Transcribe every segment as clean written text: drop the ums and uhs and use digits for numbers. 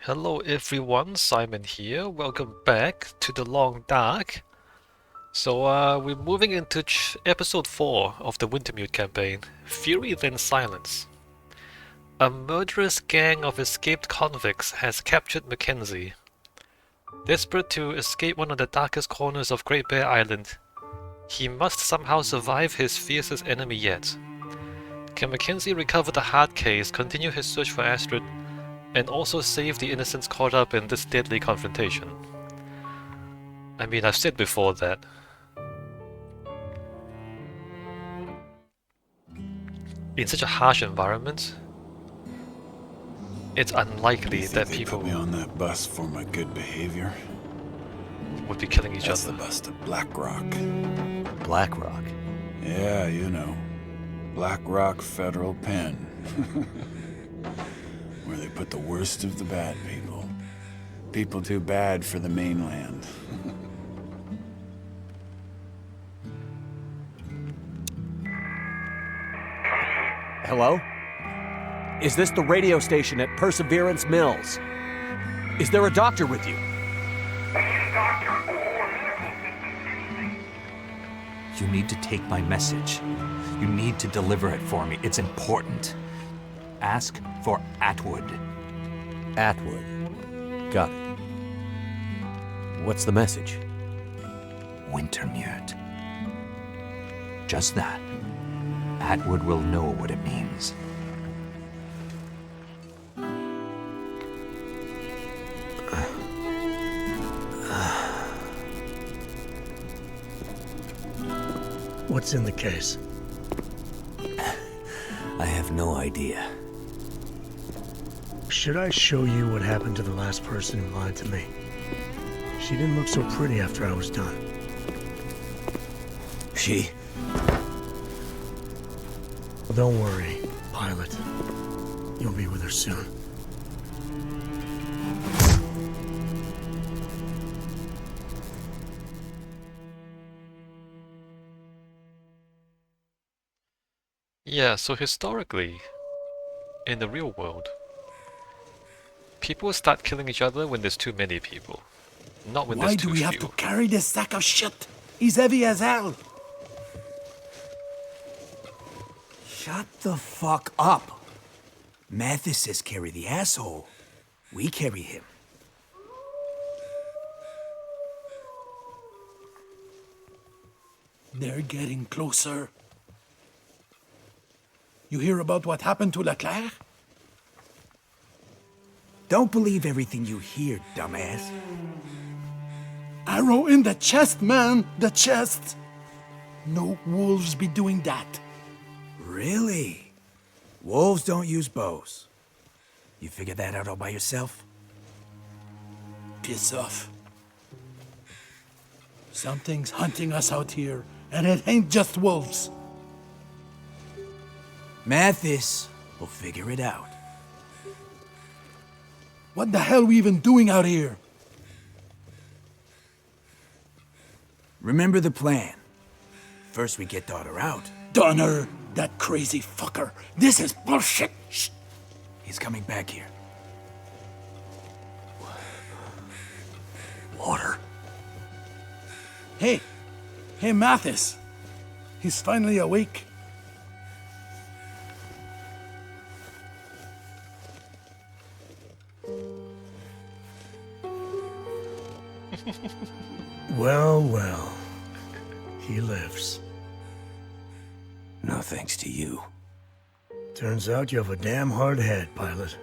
Hello everyone, Simon here. Welcome back to the Long Dark. We're moving into episode 4 of the Wintermute campaign, Fury Then Silence. A murderous gang of escaped convicts has captured Mackenzie. Desperate to escape one of the darkest corners of Great Bear Island, he must somehow survive his fiercest enemy yet. Can Mackenzie recover the hard case, continue his search for Astrid, and also save the innocents caught up in this deadly confrontation? I mean, I've said before that in such a harsh environment, it's unlikely that people put me on that bus for my good behavior. would be killing each That's other. the bus to Blackrock. Blackrock? Yeah, you know. Blackrock Federal Pen. Where they put the worst of the bad people. People too bad for the mainland. Hello? Is this the radio station at Perseverance Mills? Is there a doctor with you? You need to take my message. You need to deliver it for me. It's important. Ask for Atwood. Atwood. Got it. What's the message? Wintermute. Just that. Atwood will know what it means. What's in the case? I have no idea. Should I show you what happened to the last person who lied to me? She didn't look so pretty after I was done. She? Well, don't worry, pilot. You'll be with her soon. Yeah, so historically, in the real world, people start killing each other when there's too many people, not when Why there's do too we few. have to carry this sack of shit? He's heavy as hell. Shut the fuck up. Mathis says carry the asshole. We carry him. They're getting closer. You hear about what happened to Leclerc? Don't believe everything you hear, dumbass. Arrow in the chest, man! The chest! No wolves be doing that. Really? Wolves don't use bows. You figured that out all by yourself? Piss off. Something's hunting us out here, and it ain't just wolves. Mathis will figure it out. What the hell we even doing out here? Remember the plan. First we get daughter out. Donner, that crazy fucker. This is bullshit. Shh. He's coming back here. Water. Hey, Mathis. He's finally awake. Well, well. He lives. No thanks to you. Turns out you have a damn hard head, pilot.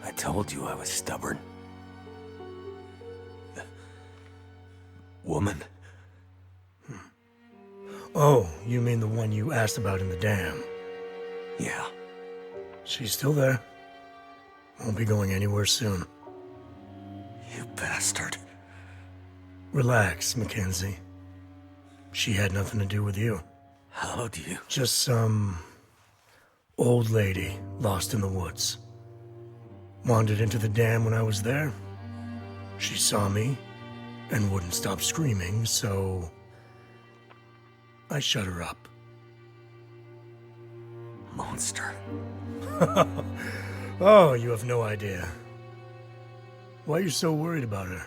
I told you I was stubborn. Woman. Oh, you mean the one you asked about in the dam? Yeah. She's still there. Won't be going anywhere soon. You bastard. Relax, Mackenzie. She had nothing to do with you. How do you... Just some old lady lost in the woods. Wandered into the dam when I was there. She saw me and wouldn't stop screaming, so I shut her up. Monster. Oh, you have no idea. Why are you so worried about her?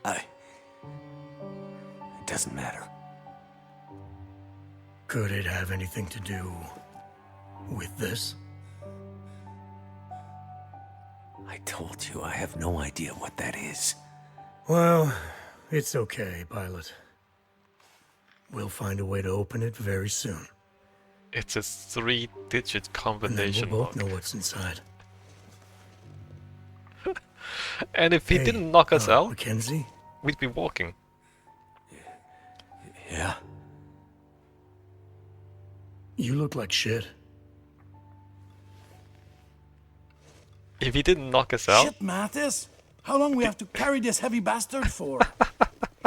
It doesn't matter. Could it have anything to do with this? I told you I have no idea what that is. Well, it's okay, Pilot. We'll find a way to open it very soon. It's a 3-digit And then combination we'll both lock. know what's inside. And if he Hey, didn't knock us out, Mackenzie? we'd be walking. Yeah? You look like shit. If he didn't knock us out, Shit, Mathis! How long we have to carry this heavy bastard for?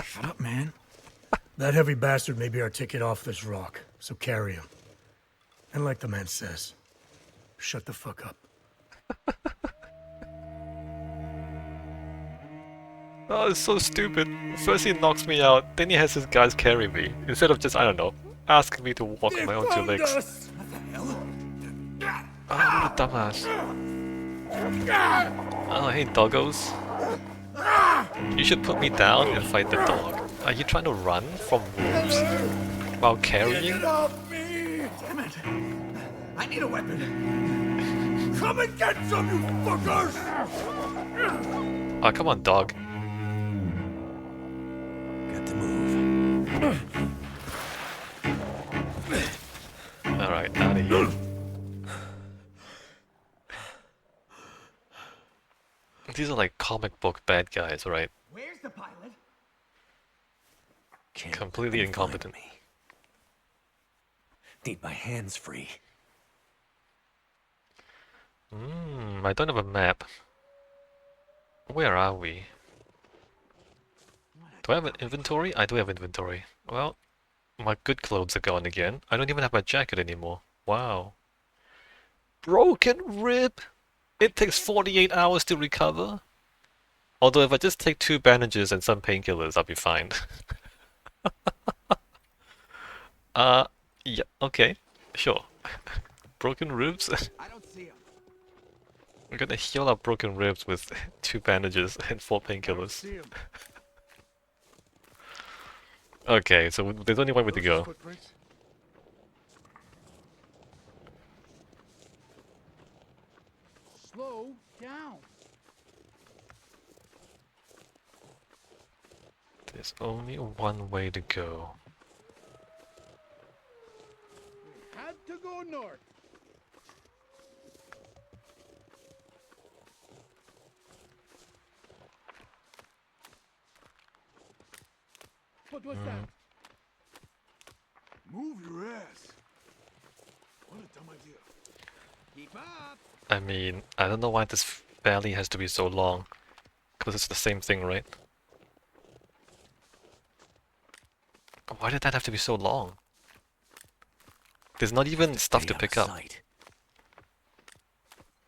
Shut up, man. That heavy bastard may be our ticket off this rock, so carry him. And like the man says, shut the fuck up. oh, it's so stupid. First he knocks me out, then he has his guys carry me, instead of just, I don't know, asking me to walk on my own 2 legs. Oh, what a dumbass. Oh, hey doggos. You should put me down and fight the dog. Are you trying to run from wolves while carrying? Damn it! I need a weapon! Come and get some, you fuckers! Oh, come on, dog. Got to move. Alright, out of here. These are like comic book bad guys, right? Where's the pilot? Can't Completely find incompetent. me. Need my hands free. I don't have a map. Where are we? Do I have an inventory? I do have inventory. Well, my good clothes are gone again. I don't even have my jacket anymore. Wow. Broken rib! It takes 48 hours to recover. Although if I just take 2 bandages and some painkillers, I'll be fine. Yeah, okay. Sure. Broken ribs? I don't see him. I'm gonna heal up broken ribs with 2 bandages and 4 painkillers. See him. Okay, so there's only one way to go. Footprints. Slow down. There's only one way to go. Had to go north. What was that? Move your ass. What a dumb idea. Keep up. I mean, I don't know why this valley has to be so long. Because it's the same thing, right? Why did that have to be so long? There's not even stuff to Stay out pick of up. sight.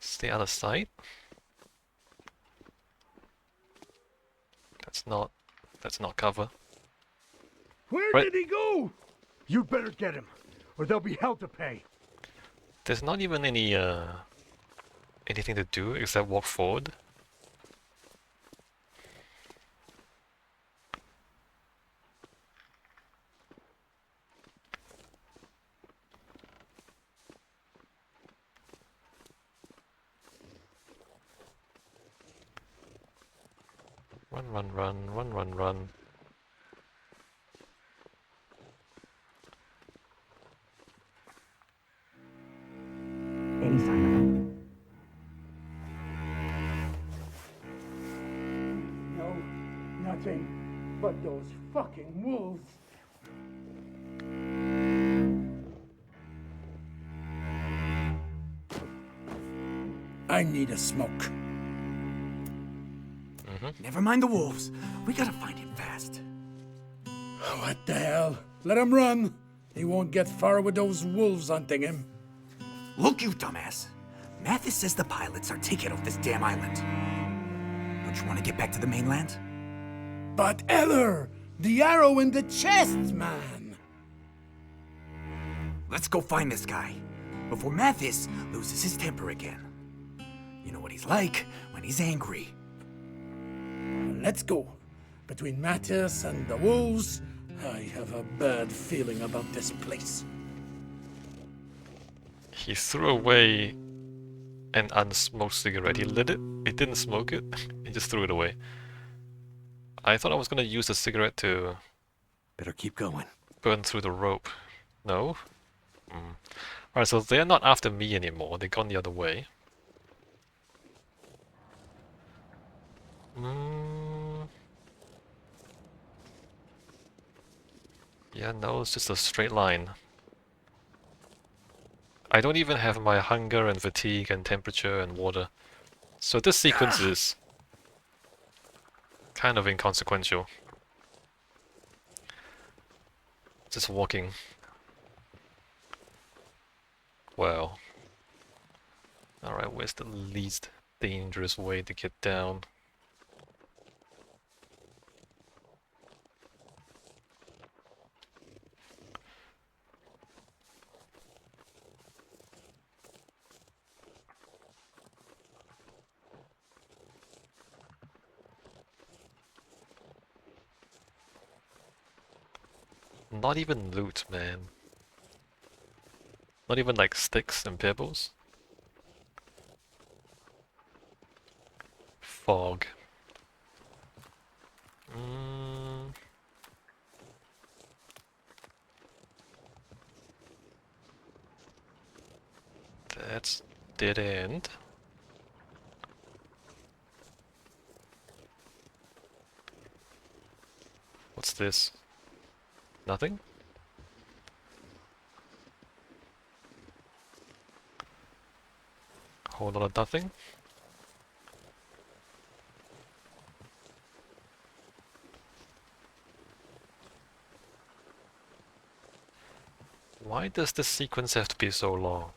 Stay out of sight? That's not cover. Where Right. did he go? You better get him, or there'll be hell to pay. There's not even any anything to do except walk forward. Run, run, run, run, run, run. Any sign of him? No, nothing but those fucking wolves. I need a smoke. Never mind the wolves. We gotta find him fast. What the hell? Let him run. He won't get far with those wolves hunting him. Look, you dumbass. Mathis says the pilot's our ticket off this damn island. Don't you want to get back to the mainland? But Eller, the arrow in the chest, man. Let's go find this guy before Mathis loses his temper again. You know what he's like when he's angry. let's go. Between Mattis and the wolves, I have a bad feeling about this place. He threw away an unsmoked cigarette. He lit it. He didn't smoke it. He just threw it away. I thought I was gonna use the cigarette to Better keep going. burn through the rope. No? Alright, so they're not after me anymore. They've gone the other way. Yeah, no, it's just a straight line. I don't even have my hunger and fatigue and temperature and water. So this sequence is kind of inconsequential. Just walking. Well. Alright, where's the least dangerous way to get down? Not even loot, man. Not even like sticks and pebbles. Fog. That's dead end. What's this? Nothing? Whole lot of nothing? Why does this sequence have to be so long?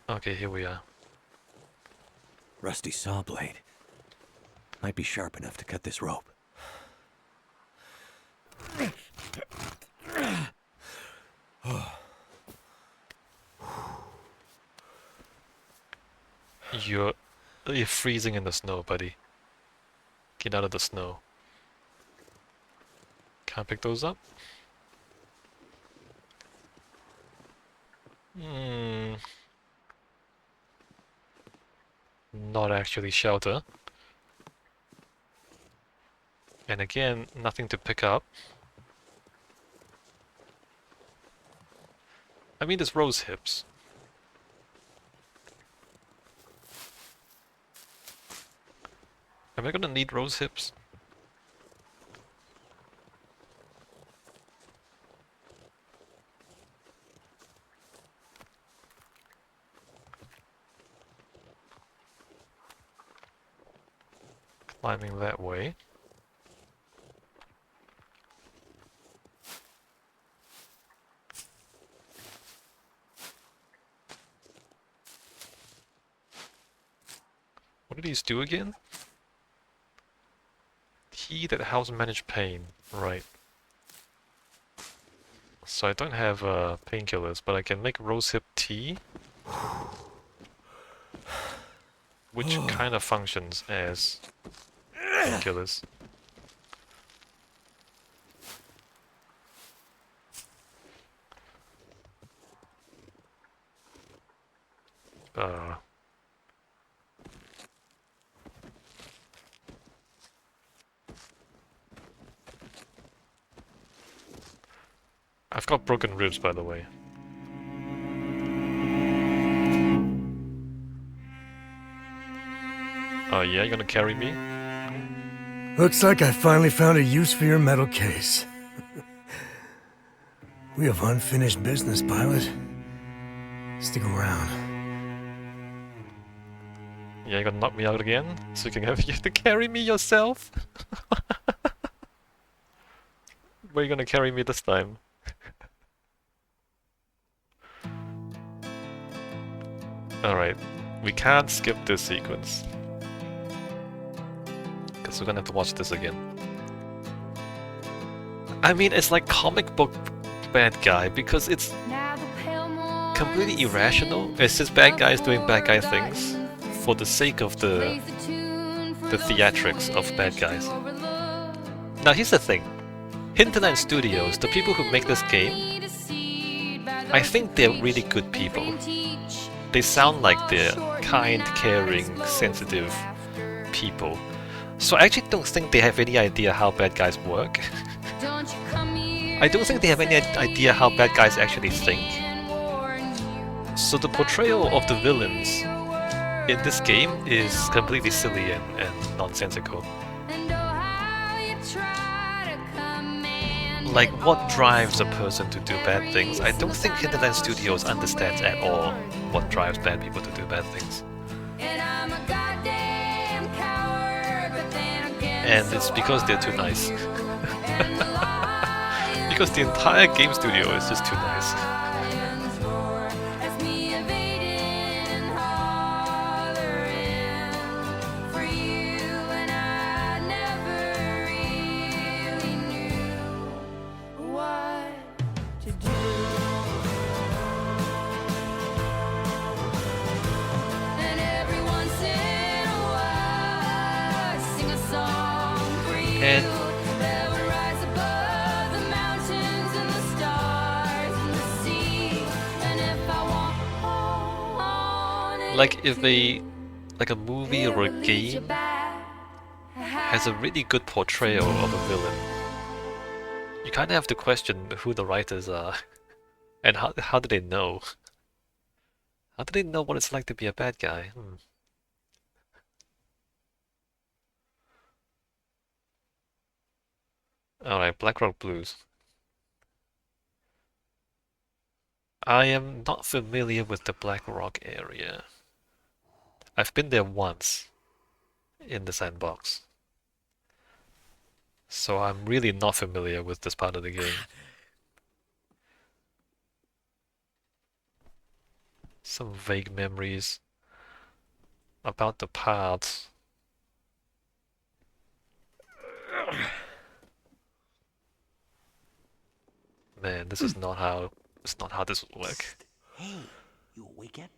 Okay, here we are. Rusty saw blade. Might be sharp enough to cut this rope. You're freezing in the snow, buddy. Get out of the snow. Can't pick those up? Not actually shelter. And again, nothing to pick up. I mean, there's rose hips. Am I gonna need rose hips? Climbing that way. What did these do again? Tea that helps manage pain. Right. So I don't have painkillers, but I can make rosehip tea. Which kind of functions as painkillers. I've got broken ribs, by the way. Oh yeah, you gonna carry me? Looks like I finally found a use for your metal case. We have unfinished business, pilot. Stick around. Yeah, you gonna knock me out again? So you can have you have to carry me yourself? Where are you gonna carry me this time? Alright, we can't skip this sequence. Because we're gonna have to watch this again. I mean, it's like comic book bad guy, because it's completely irrational. It's just bad guys doing bad guy things for the sake of the the theatrics of bad guys. Now here's the thing. Hinterland Studios, the people who make this game, I think they're really good people. They sound like they're kind, caring, sensitive people. So I actually don't think they have any idea how bad guys work. I don't think they have any idea how bad guys actually think. So the portrayal of the villains in this game is completely silly and nonsensical. Like, what drives a person to do bad things? I don't think Hinterland Studios understands at all what drives bad people to do bad things. And it's because they're too nice. Because the entire game studio is just too nice. And like if a movie or a game has a really good portrayal of a villain, you kind of have to question who the writers are and how do they know? How do they know what it's like to be a bad guy? Alright, Blackrock Blues. I am not familiar with the Blackrock area. I've been there once in the sandbox. So I'm really not familiar with this part of the game. Some vague memories about the paths. Man, this is not how this would work. Hey, you awake yet?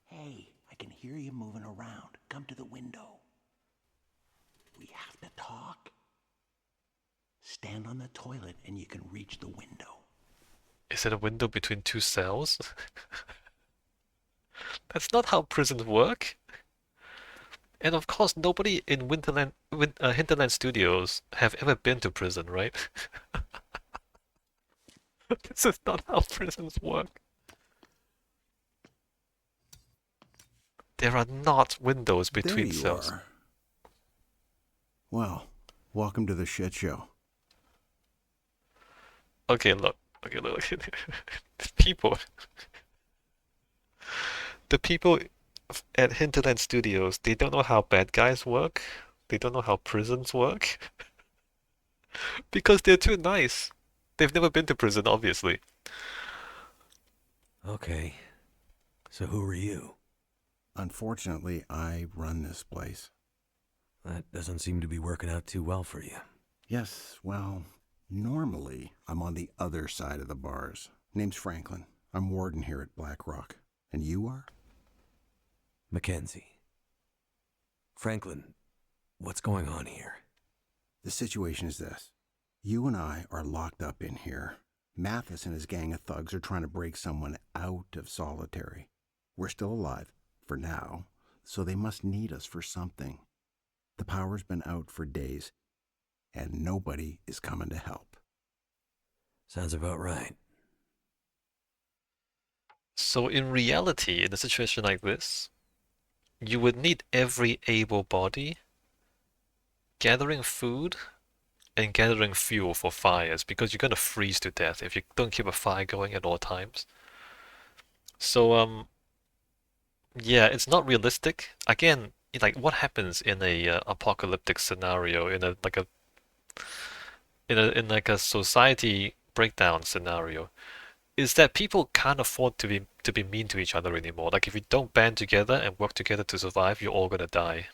Hey, I can hear you moving around. Come to the window. We have to talk. Stand on the toilet and you can reach the window. Is it a window between two cells? That's not how prisons work. And of course, nobody in Hinterland Studios have ever been to prison, right? This is not how prisons work. There are not windows between There you cells. are. Well, welcome to the shit show. Okay, look. The people at Hinterland Studios, they don't know how bad guys work. They don't know how prisons work. Because they're too nice. They've never been to prison, obviously. Okay. So who are you? Unfortunately, I run this place. That doesn't seem to be working out too well for you. Yes, well, normally I'm on the other side of the bars. Name's Franklin. I'm warden here at Blackrock. And you are? Mackenzie. Franklin, what's going on here? The situation is this. You and I are locked up in here. Mathis and his gang of thugs are trying to break someone out of solitary. We're still alive, for now, so they must need us for something. The power's been out for days, and nobody is coming to help. Sounds about right. So in reality, in a situation like this, you would need every able body gathering food and gathering fuel for fires, because you're gonna freeze to death if you don't keep a fire going at all times. So yeah, it's not realistic. Again, like what happens in a apocalyptic scenario, in a society breakdown scenario, is that people can't afford to be mean to each other anymore. Like if you don't band together and work together to survive, you're all gonna die.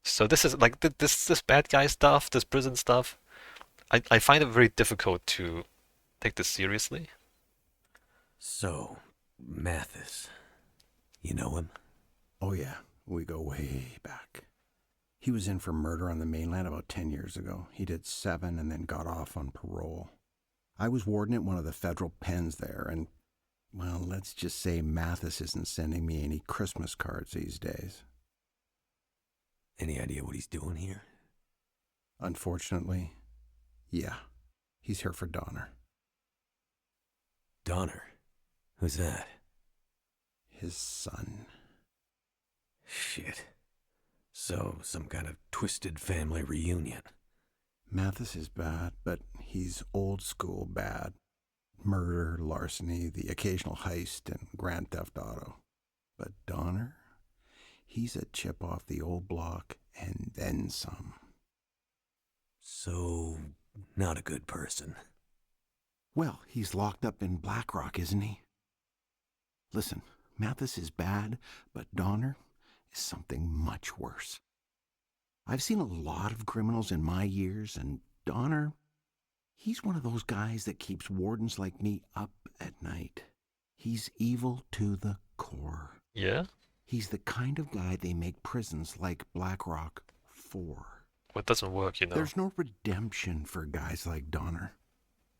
So this is like this bad guy stuff, this prison stuff. I find it very difficult to take this seriously. So, Mathis. You know him? Oh yeah, We go way back. He was in for murder on the mainland about 10 years ago. He did 7 and then got off on parole. I was warden at one of the federal pens there, and, well, let's just say Mathis isn't sending me any Christmas cards these days. Any idea what he's doing here? Unfortunately, yeah. He's here for Donner. Donner? Who's that? His son. Shit. So, some kind of twisted family reunion. Mathis is bad, but he's old school bad. Murder, larceny, the occasional heist, and grand theft auto. But Donner? He's a chip off the old block, and then some. So, not a good person. Well, he's locked up in Blackrock, isn't he? Listen, Mathis is bad, but Donner is something much worse. I've seen a lot of criminals in my years, and Donner, he's one of those guys that keeps wardens like me up at night. He's evil to the core. Yeah? He's the kind of guy they make prisons like Blackrock for. Well, it doesn't work, you know. There's no redemption for guys like Donner.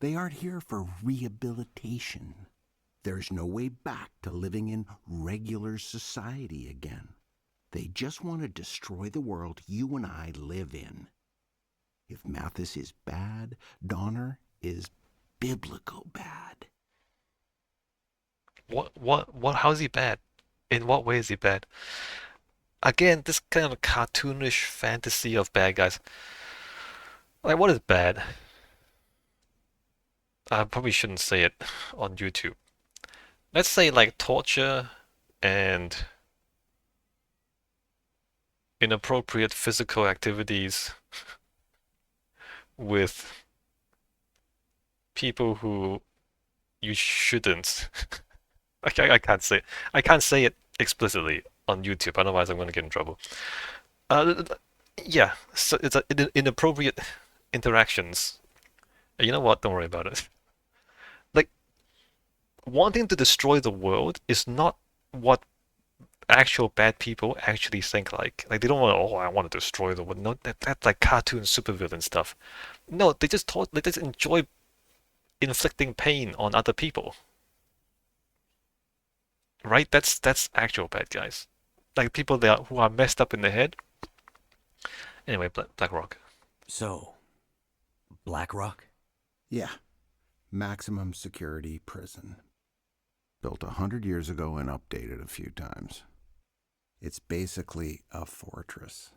They aren't here for rehabilitation. There's no way back to living in regular society again. They just want to destroy the world you and I live in. If Mathis is bad, Donner is biblical bad. How is he bad? In what way is he bad? Again, this kind of cartoonish fantasy of bad guys. Like, what is bad? I probably shouldn't say it on YouTube. Let's say like torture and inappropriate physical activities with people who you shouldn't. I can't say it explicitly on YouTube, otherwise I'm going to get in trouble. Yeah, so it's inappropriate interactions. You know what? Don't worry about it. Like, wanting to destroy the world is not what actual bad people actually think like. Like, they don't want, oh, I want to destroy the world. No, that's like cartoon supervillain stuff. No, they just enjoy inflicting pain on other people. Right? That's actual bad guys. Like people who are messed up in the head. Anyway, Blackrock. So, Blackrock? Yeah. Maximum security prison. Built 100 years ago and updated a few times. It's basically a fortress.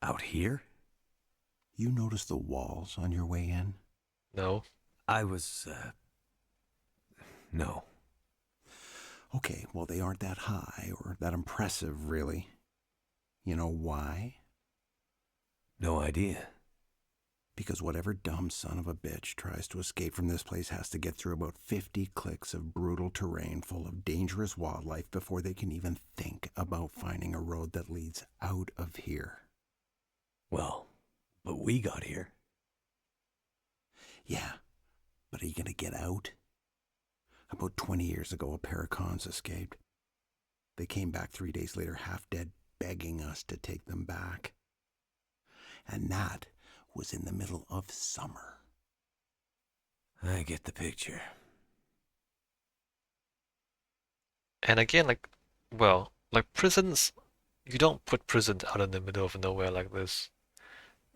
Out here? You notice the walls on your way in? No. No. Okay, well, they aren't that high or that impressive, really. You know why? No idea. Because whatever dumb son of a bitch tries to escape from this place has to get through about 50 clicks of brutal terrain full of dangerous wildlife before they can even think about finding a road that leads out of here. Well, but we got here. Yeah, but are you going to get out? About 20 years ago, a pair of cons escaped. They came back 3 days later, half dead, begging us to take them back. And that was in the middle of summer. I get the picture. And again, like prisons, you don't put prisons out in the middle of nowhere like this.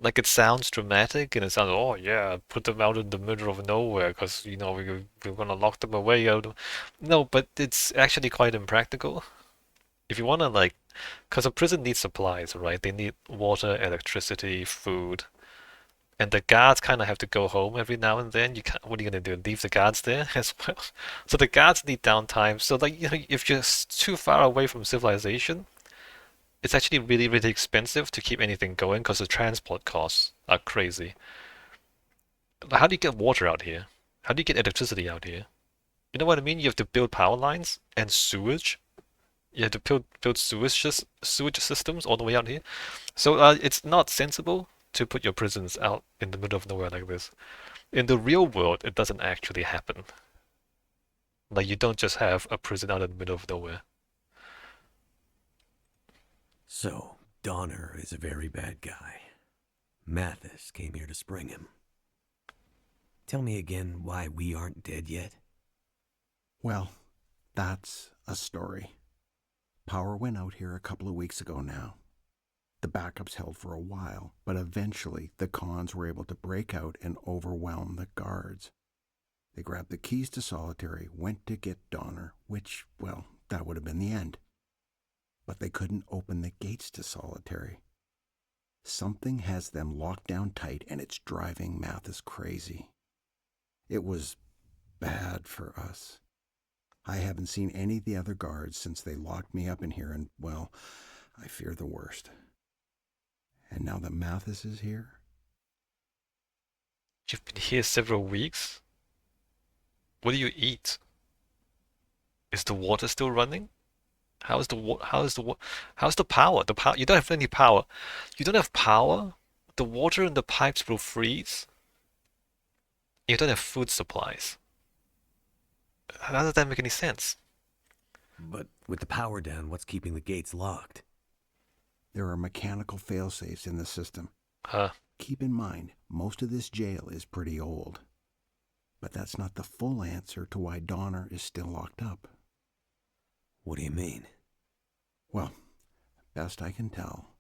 Like, it sounds dramatic, and it sounds, oh yeah, put them out in the middle of nowhere, because, you know, we're gonna lock them away out. No, but it's actually quite impractical. If you wanna, like, because a prison needs supplies, right? They need water, electricity, food. And the guards kind of have to go home every now and then. You can't, what are you gonna do? Leave the guards there as well? So the guards need downtime. So, like, you know, if you're too far away from civilization, it's actually really, really expensive to keep anything going because the transport costs are crazy. How do you get water out here? How do you get electricity out here? You know what I mean? You have to build power lines and sewage. You have to build sewage systems all the way out here. So it's not sensible to put your prisons out in the middle of nowhere like this. In the real world, it doesn't actually happen. Like, you don't just have a prison out in the middle of nowhere. So, Donner is a very bad guy. Mathis came here to spring him. Tell me again why we aren't dead yet? Well, that's a story. Power went out here a couple of weeks ago now. The backups held for a while, but eventually the cons were able to break out and overwhelm the guards. They grabbed the keys to solitary, went to get Donner, which, well, that would have been the end. But they couldn't open the gates to solitary. Something has them locked down tight, and it's driving Mathis crazy. It was bad for us. I haven't seen any of the other guards since they locked me up in here, and, well, I fear the worst. And now that Mathis is here... You've been here several weeks? What do you eat? Is the water still running? How's the power? You don't have any power. You don't have power? The water in the pipes will freeze? You don't have food supplies. How does that make any sense? But with the power down, what's keeping the gates locked? There are mechanical failsafes in the system. Huh. Keep in mind, most of this jail is pretty old. But that's not the full answer to why Donner is still locked up. What do you mean? Well, best I can tell,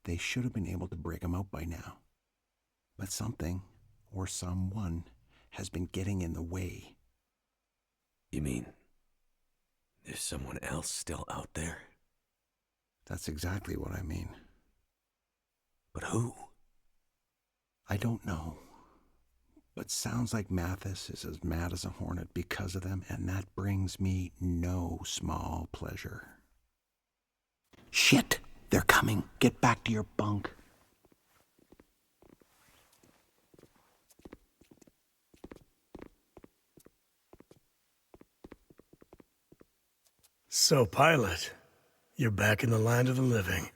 they should have been able to break him out by now. But something, or someone, has been getting in the way. You mean there's someone else still out there? That's exactly what I mean. But who? I don't know. But sounds like Mathis is as mad as a hornet because of them, and that brings me no small pleasure. Shit! They're coming. Get back to your bunk. So, pilot, you're back in the land of the living.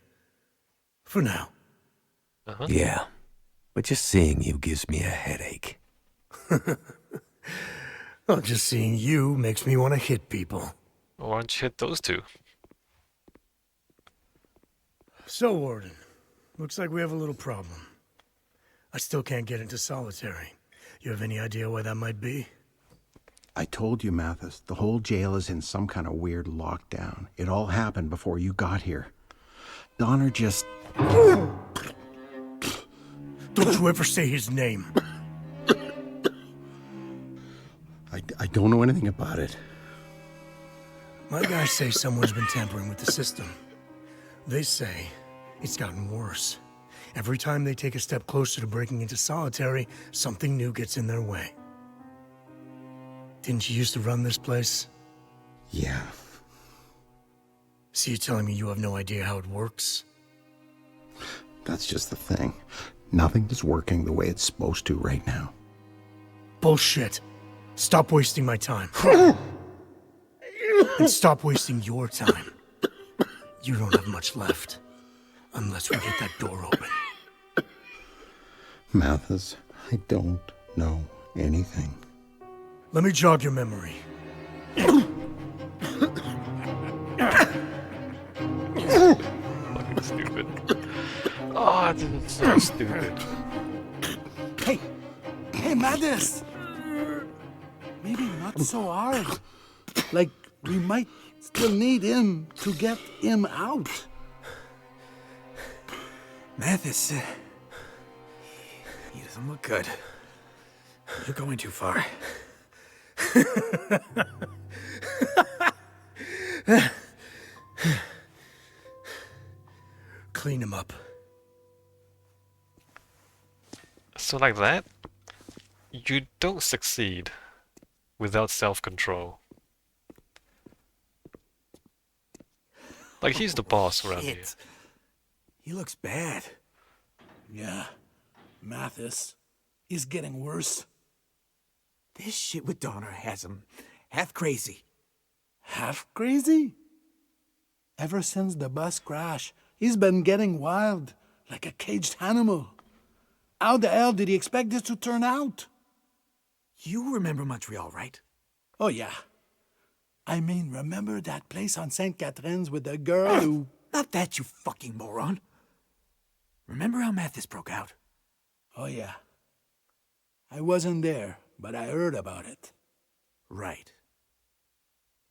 For now. Uh-huh. Yeah, but just seeing you gives me a headache. Well, just seeing you makes me want to hit people. Why don't you hit those two? So, Warden, looks like we have a little problem. I still can't get into solitary. You have any idea why that might be? I told you, Mathis, the whole jail is in some kind of weird lockdown. It all happened before you got here. Donner just... Don't you ever say his name. I don't know anything about it. My guys say someone's been tampering with the system. They say it's gotten worse. Every time they take a step closer to breaking into solitary, something new gets in their way. Didn't you used to run this place? Yeah. So you're telling me you have no idea how it works? That's just the thing. Nothing is working the way it's supposed to right now. Bullshit. Stop wasting my time. And stop wasting your time. You don't have much left. Unless we get that door open. Mathis, I don't know anything. Let me jog your memory. Fucking stupid. Oh, this is so stupid. Hey, Mathis! Maybe not so hard. Like, we might still need him to get him out. Mathis, he doesn't look good. You're going too far. Clean him up. So like that, you don't succeed without self-control. Like, he's the boss around here. Shit. He looks bad. Yeah, Mathis is getting worse. This shit with Donner has him half crazy. Half crazy? Ever since the bus crash, he's been getting wild, like a caged animal. How the hell did he expect this to turn out? You remember Montreal, right? Oh, yeah. I mean, remember that place on St. Catherine's with the girl who... Not that, you fucking moron. Remember how Mathis broke out? Oh, yeah. I wasn't there, but I heard about it. Right.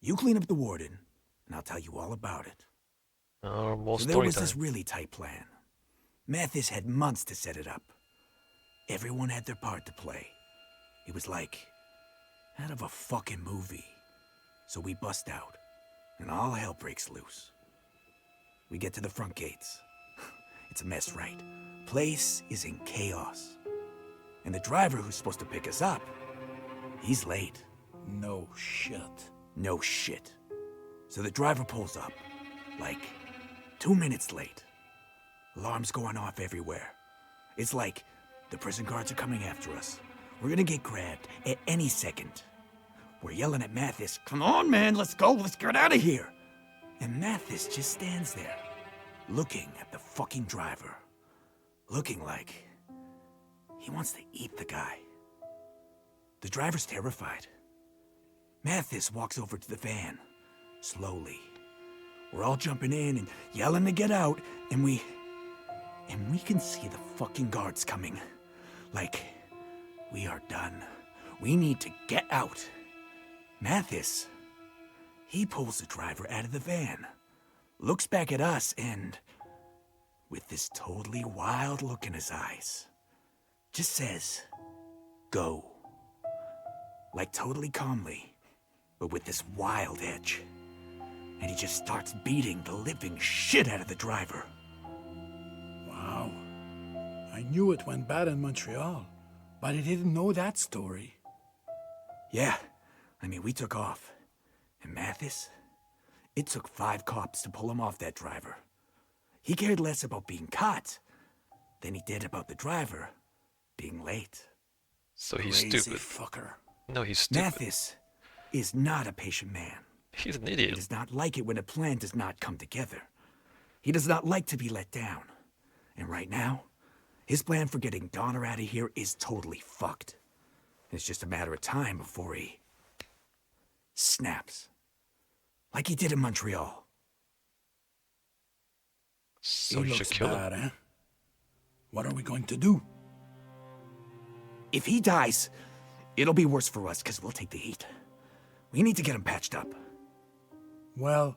You clean up the warden, and I'll tell you all about it. More So there story was time. this really tight plan. Mathis had months to set it up. Everyone had their part to play. It was like out of a fucking movie. So we bust out, and all hell breaks loose. We get to the front gates. It's a mess, right? Place is in chaos. And the driver who's supposed to pick us up, he's late. No shit. No shit. So the driver pulls up, like 2 minutes late. Alarms going off everywhere. It's like the prison guards are coming after us. We're gonna get grabbed at any second. We're yelling at Mathis, "Come on, man, let's go, let's get out of here." And Mathis just stands there, looking at the fucking driver. Looking like he wants to eat the guy. The driver's terrified. Mathis walks over to the van, slowly. We're all jumping in and yelling to get out, and we can see the fucking guards coming. Like, we are done. We need to get out. Mathis, he pulls the driver out of the van, looks back at us, and with this totally wild look in his eyes, just says, "Go." Like totally calmly, but with this wild edge. And he just starts beating the living shit out of the driver. Wow. I knew it went bad in Montreal, but I didn't know that story. Yeah, I mean, we took off. And Mathis, it took 5 cops to pull him off that driver. He cared less about being caught than he did about the driver being late. So he's Crazy stupid. fucker. No, he's stupid. Mathis is not a patient man. He's an He idiot. does not like it when a plan does not come together. He does not like to be let down. And right now, his plan for getting Donner out of here is totally fucked. It's just a matter of time before he snaps. Like he did in Montreal. So He you looks should kill him. bad, eh? What are we going to do? If he dies, it'll be worse for us because we'll take the heat. We need to get him patched up. Well,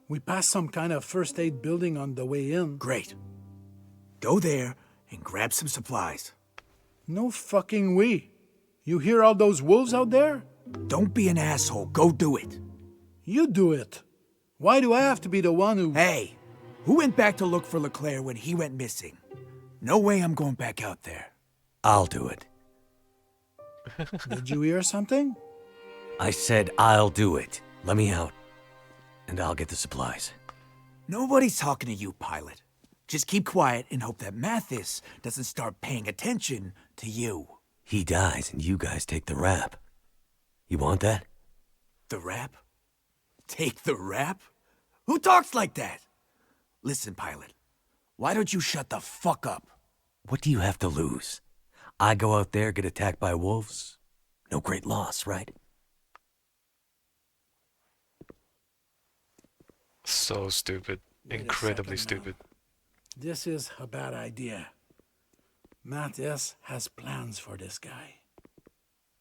we passed some kind of first aid building on the way in. Great. Go there and grab some supplies. No fucking way. You hear all those wolves out there? Don't be an asshole. Go do it. You do it. Why do I have to be the one who... Hey, who went back to look for LeClaire when he went missing? No way I'm going back out there. I'll do it. Did you hear something? I said I'll do it. Let me out, and I'll get the supplies. Nobody's talking to you, pilot. Just keep quiet and hope that Mathis doesn't start paying attention to you. He dies, and you guys take the rap. You want that? The rap? Take the rap? Who talks like that? Listen, pilot. Why don't you shut the fuck up? What do you have to lose? I go out there, get attacked by wolves. No great loss, right? So stupid. Wait a Incredibly second now. stupid. This is a bad idea. Matthias has plans for this guy.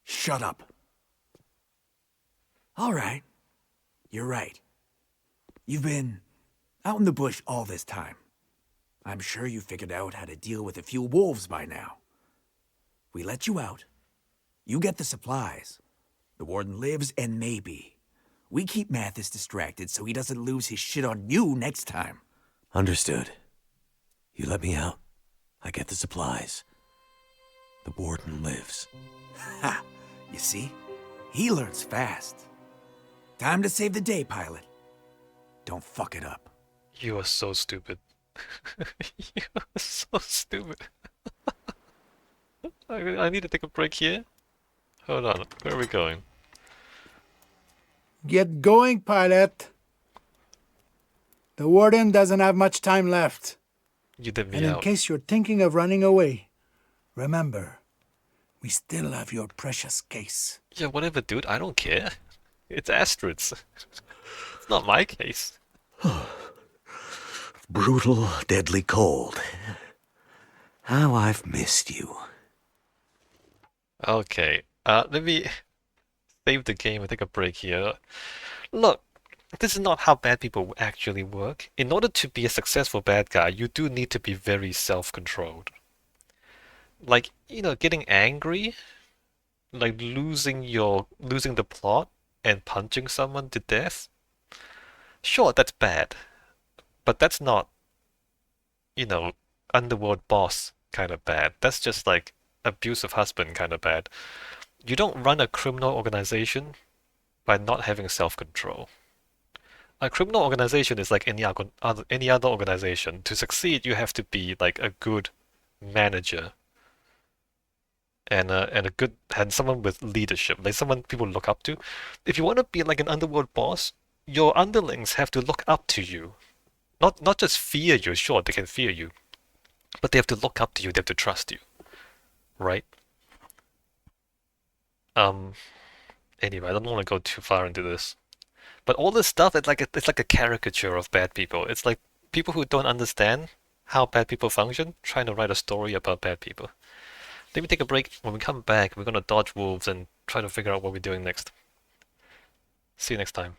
Shut up. All right. You're right. You've been out in the bush all this time. I'm sure you figured out how to deal with a few wolves by now. We let you out. You get the supplies. The warden lives, and maybe we keep Mathis distracted so he doesn't lose his shit on you next time. Understood. You let me out. I get the supplies. The warden lives. Ha! You see? He learns fast. Time to save the day, pilot. Don't fuck it up. You are so stupid. You are so stupid. I need to take a break here. Hold on, where are we going? Get going, pilot. The warden doesn't have much time left. You did me And in out. case you're thinking of running away, remember, we still have your precious case. Yeah, whatever, dude. I don't care. It's Astrid's. It's not my case. Brutal, deadly cold. How I've missed you. Okay, let me save the game and take a break here. Look, this is not how bad people actually work. In order to be a successful bad guy, you do need to be very self-controlled. Like, getting angry, like losing the plot and punching someone to death. Sure, that's bad, but that's not, you know, underworld boss kind of bad. That's just like abusive husband kind of bad. You don't run a criminal organization by not having self-control. A criminal organization is like any other organization. To succeed, you have to be like a good manager and someone with leadership, like someone people look up to. If you want to be like an underworld boss, your underlings have to look up to you. Not just fear you, sure, they can fear you, but they have to look up to you, they have to trust you. Right? Um anyway, I don't want to go too far into this. But all this stuff, it's like a caricature of bad people. It's like people who don't understand how bad people function, trying to write a story about bad people. Let me take a break. When we come back, we're gonna dodge wolves and try to figure out what we're doing next. See you next time.